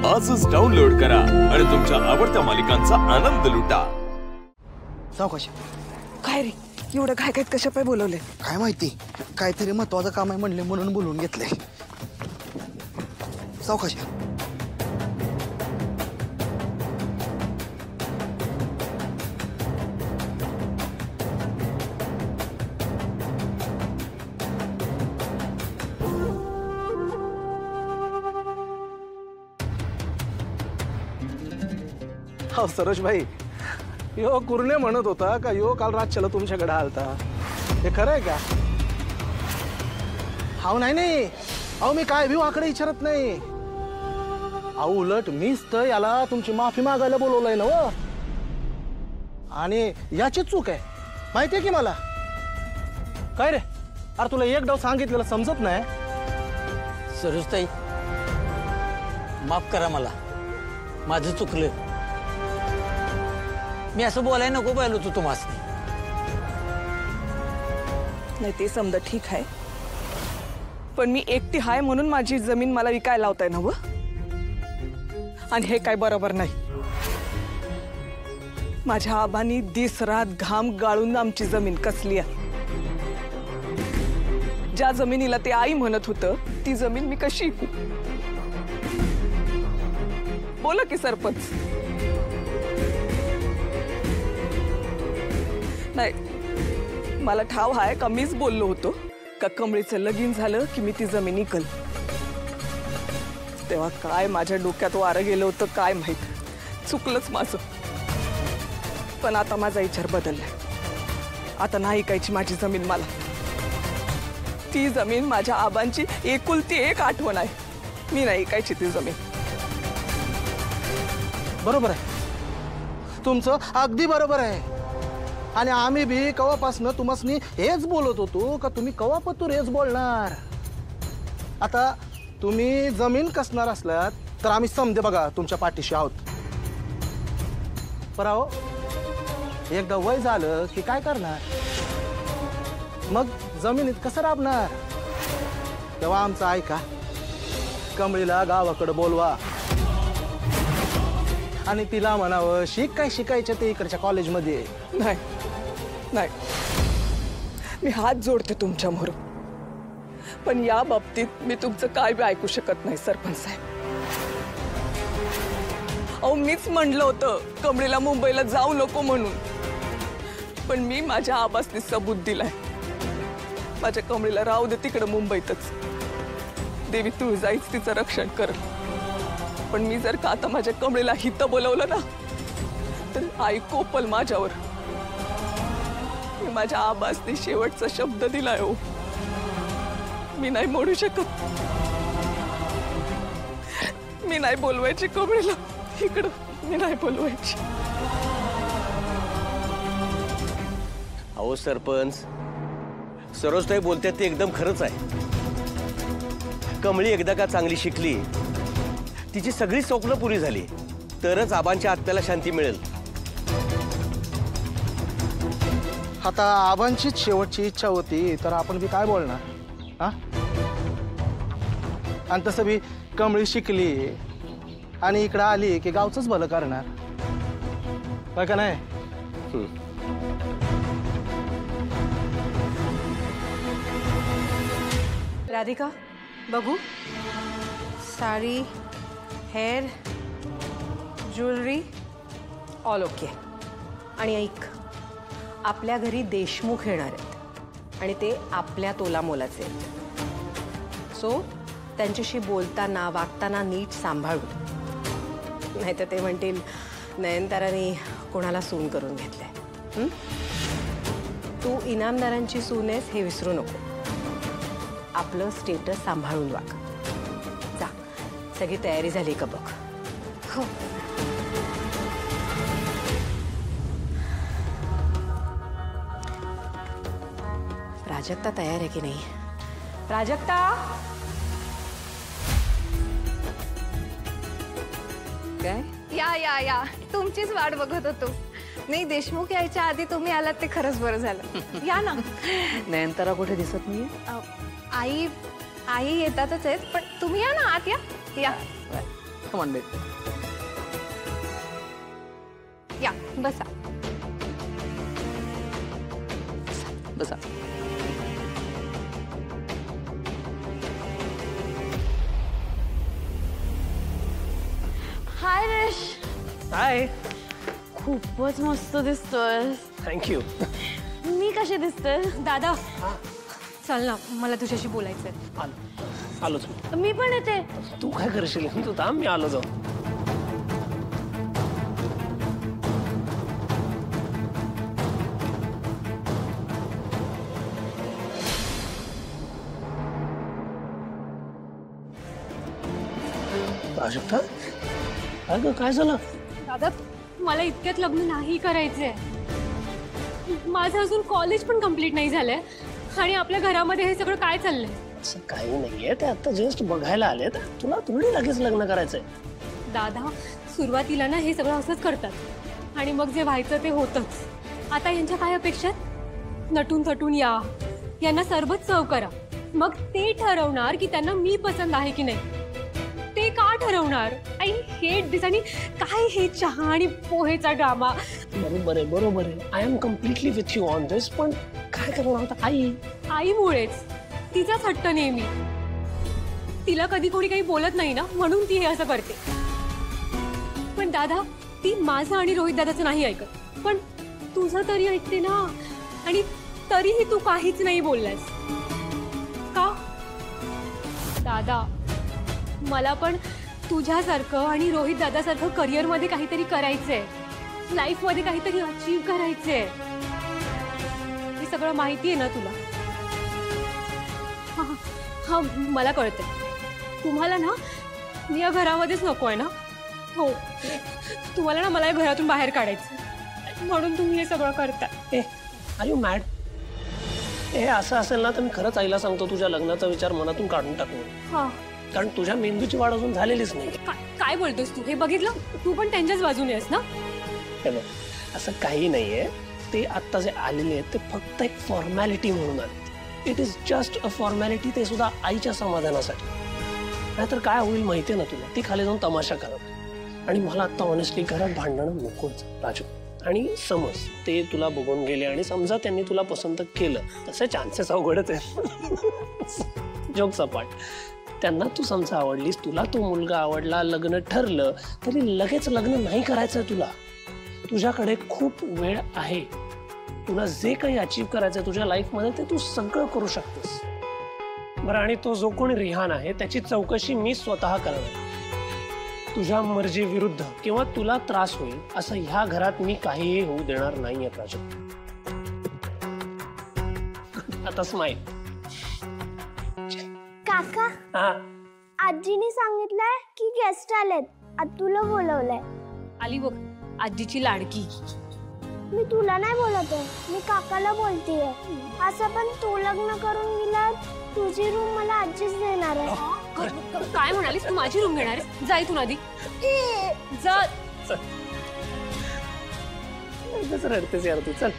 आजच डाउनलोड करा आणि तुमच्या आवडत्या मालिकांचा आनंद लुटा। सावकाश काय रे एवढं काय काय कशा पाय बोलवले? काय माहिती काहीतरी महत्वाचं काम आहे म्हणले म्हणून बोलून घेतले। सावकाश हो सरोज भाई, यो कुरणे म्हणत होता का यो काल रातच्याला तुमच्याकडे आलता, हे खरं आहे का? हाव नाही अहो मी काय भी आकडे विचारत नाही। अहो उलट मीच तर याला तुमची माफी मागायला बोलवलंय ना व, आणि याची चूक आहे माहितीये की मला। काय रे अरे तुला एक डाव सांगितलेलं समजत नाही? सरोजताई माफ करा, मला माझं चुकलं। मी असं बोलायला नको पाहिलं होतं तुम्हाला। नाही ते समजा ठीक आहे, पण मी एकटी हाय म्हणून माझी जमीन मला विकायला लावताय ना व, आणि हे काय बरोबर नाही। माझ्या आबांनी दिस रात घाम गाळून आमची जमीन कसली आहे। ज्या जमिनीला ते आई म्हणत होतं ती जमीन मी कशी विकू? बोला की सरपंच। नाही मला ठाव आहे का मीच बोललो होतो का कमळीचं लगीन झालं की मी ती जमीन विकल। तेव्हा काय माझ्या डोक्यात वारं गेलं होतं काय माहित, चुकलंच माझं। पण आता माझा विचार बदललाय, आता नाही ऐकायची माझी जमीन मला। ती जमीन माझ्या आबांची एकुलती एक आठवण आहे, मी नाही ऐकायची ती जमीन। बरोबर आहे तुमचं, अगदी बरोबर आहे। आणि आम्ही भी कवापासनं तुम्हासनी हेच बोलत होतो का तुम्ही कवापतूर हेच बोलणार। आता तुम्ही जमीन कसणार असलात तर आम्ही समजे बघा तुमच्या पाठीशी आहोत। पर अहो एकदा वय झालं की काय करणार, मग जमिनीत कसं राबणार? तेव्हा आमचं ऐका, कमळीला गावाकडे बोलवा आणि तिला म्हणावं शिक काय शिकायचं ते इकडच्या कॉलेजमध्ये। नाही नाही मी हात जोडते तुमच्या मोर, पण या बाबतीत मी तुमचं काय बी ऐकू शकत नाही सरपंच साहेब। अहो मीच म्हणलं होतं कमळीला मुंबईला जाऊ नको म्हणून, पण मी माझ्या आबासनी सबूत दिलाय माझ्या कमळीला राहू दे तिकडे मुंबईतच, देवी तुळजाईच तिचं रक्षण कर। पण मी जर का आता माझ्या कमळीला हित बोलवलं ना तर आई कोपल माझ्यावर। मी माझ्या आबासनी शेवटचा शब्द दिलाय हो, मी नाही मोडू शकत। मी नाही बोलवायची कमळीला इकडं, मी नाही बोलवायची। अहो सरपंच, सरोजताई बोलतात ते एकदम खरंच आहे। कमळी एकदा का चांगली शिकली, तिची सगळी स्वप्न पुरी झाली तरच आबांच्या आत्म्याला शांती मिळेल। आता आबांचीच शेवटची इच्छा होती तर आपण बी काय बोलणार हा? आणि तसं बी कमळी शिकली आणि इकडं आली की गावचंच भलं करणार, काय का नाही? राधिका बघू, sari, hair, jewellery all okay. आणि ऐक, आपल्या घरी देशमुख येणार आहेत आणि ते आपल्या तोला मोलाचे आहेत, सो त्यांच्याशी बोलताना वागताना नीट सांभाळून, नाहीतर ते म्हणतील नयनताराने कोणाला सून करून घेतलंय। तू इनामदारांची सून आहेस हे विसरू नको, आपलं स्टेटस सांभाळून वाग। जा, सगळी तयारी झाली का बघ? हो। प्राजक्ता तयार आहे की नाही? प्राजक्ता, काय? या या या, तुमचीच वाट बघत होतो। नाही देशमुख यायच्या आधी तुम्ही आलात ते खरंच बरं झालं। या ना। नयनतारा कुठे दिसत नाहीये? आई आई येतातच आहेत, पण तुम्ही या ना आत या। या Come on, babe. या बसा. बसा. हाय रेश. हाय. खूपच मस्त दिसतोय. थँक्यू. मी कशी दिसते? दादा चल ना, मला तुझ्याशी बोलायचंय. आलोच. मी पण येते. तू काय करशील? तू थांब, मी आलो जाऊ. प्राजक्ता, काय झालं? दादा मला इतक्यात लग्न नाही करायचंय. माझं अजून कॉलेज पण कम्प्लीट नाही झालंय आणि आपल्या घरामध्ये हे सगळं काय चाललंय? असं काही नाहीये, ते आता जस्ट बघायला आलेत. तुला थोडी लगेच लग्न करायचंय. दादा सुरुवातीला ना हे सगळं असंच करतात आणि मग जे व्हायचं ते होतच. आता यांच्या काय अपेक्षा? नटून थटून या, यांना सरबत सर्व करा, मग ते ठरवणार की त्यांना मी पसंत आहे की नाही. ते का ठरवणार? आई हेट दिस. आणि काय हे चहा आणि पोहेचा ड्रामा. बरोबर आहे, बरोबर आहे. I am completely with you on this. पण काय करणार आता? आईमुळेच तिचाच हट्ट नेहमी. तिला कधी कोणी काही बोलत नाही ना, म्हणून ती हे असं करते. पण दादा ती माझं आणि रोहित दादाचं नाही ऐकत, पण तुझं तरी ऐकते ना. आणि तरीही तू काहीच नाही बोललास का? दादा मला पण तुझ्यासारखं आणि रोहित दादासारखं करिअरमध्ये काहीतरी करायचंय, लाईफमध्ये काहीतरी अचीव करायचंय. हे सगळं माहिती आहे ना तुला? हा मला कळतंय. तुम्हाला ना मी या घरामध्येच नको आहे ना. हो, तुम्हाला ना मला या घरातून बाहेर काढायचं, म्हणून तुम्ही हे सगळं करता. Are you mad? हे असं असेल ना तर मी खरंच आईला सांगतो तुझ्या लग्नाचा विचार मनातून काढून टाकू. हा, कारण तुझ्या मेंदूची वाढ अजून झालेलीच नाही. काय बोलतोस तू? हे बघितलं, तू पण त्यांच्याच बाजूने आहेस ना. हे बघ, असं काही नाहीये. ते आत्ता जे आलेले आहेत ते फक्त एक फॉर्मॅलिटी म्हणून आले. It is just a formality, ते सुद्धा आईच्या समाधानासाठी. नाहीतर काय होईल माहितीये ना तुला? ती खाली जाऊन तमाशा करत. आणि मला आता ऑनेस्टली घरात भांडणं नकोच राजू. आणि समज ते तुला बघून गेले आणि समजा त्यांनी तुला पसंत केलं, तसे चान्सेस अवघडच आहेत. जोक सपाट. त्यांना तू समजा आवडलीस, तुला तो मुलगा आवडला, लग्न ठरलं, तरी लगेच लग्न नाही करायचं तुला. तुझ्याकडे खूप वेळ आहे. तुला जे काही अचीव करायचं तुझ्या लाईफमध्ये ते तू सगळं करू शकतेस. बरं, आणि तो जो कोणी रिहान आहे त्याची चौकशी मी स्वतः करणार. तुझ्या मर्जी विरुद्ध किंवा तुला त्रास होईल असं ह्या घरात मी काहीही होऊ देणार नाहीये प्राजक्त. आता स्माईल. काका, हा, आजीने सांगितलंय की गेस्ट आलेत, तुला बोलवलंय. आली बघ आजीची लाडकी. मी तुला नाही बोलत आहे, मी काकाला बोलतीये. असं पण तू लग्न करून गेला, तुझी रूम मला आजीच देणार आहे. काय म्हणालीस? तू माझी रूम घेणार आहेस? जा इथून आधी. जा. रडतेस यार तू. चल.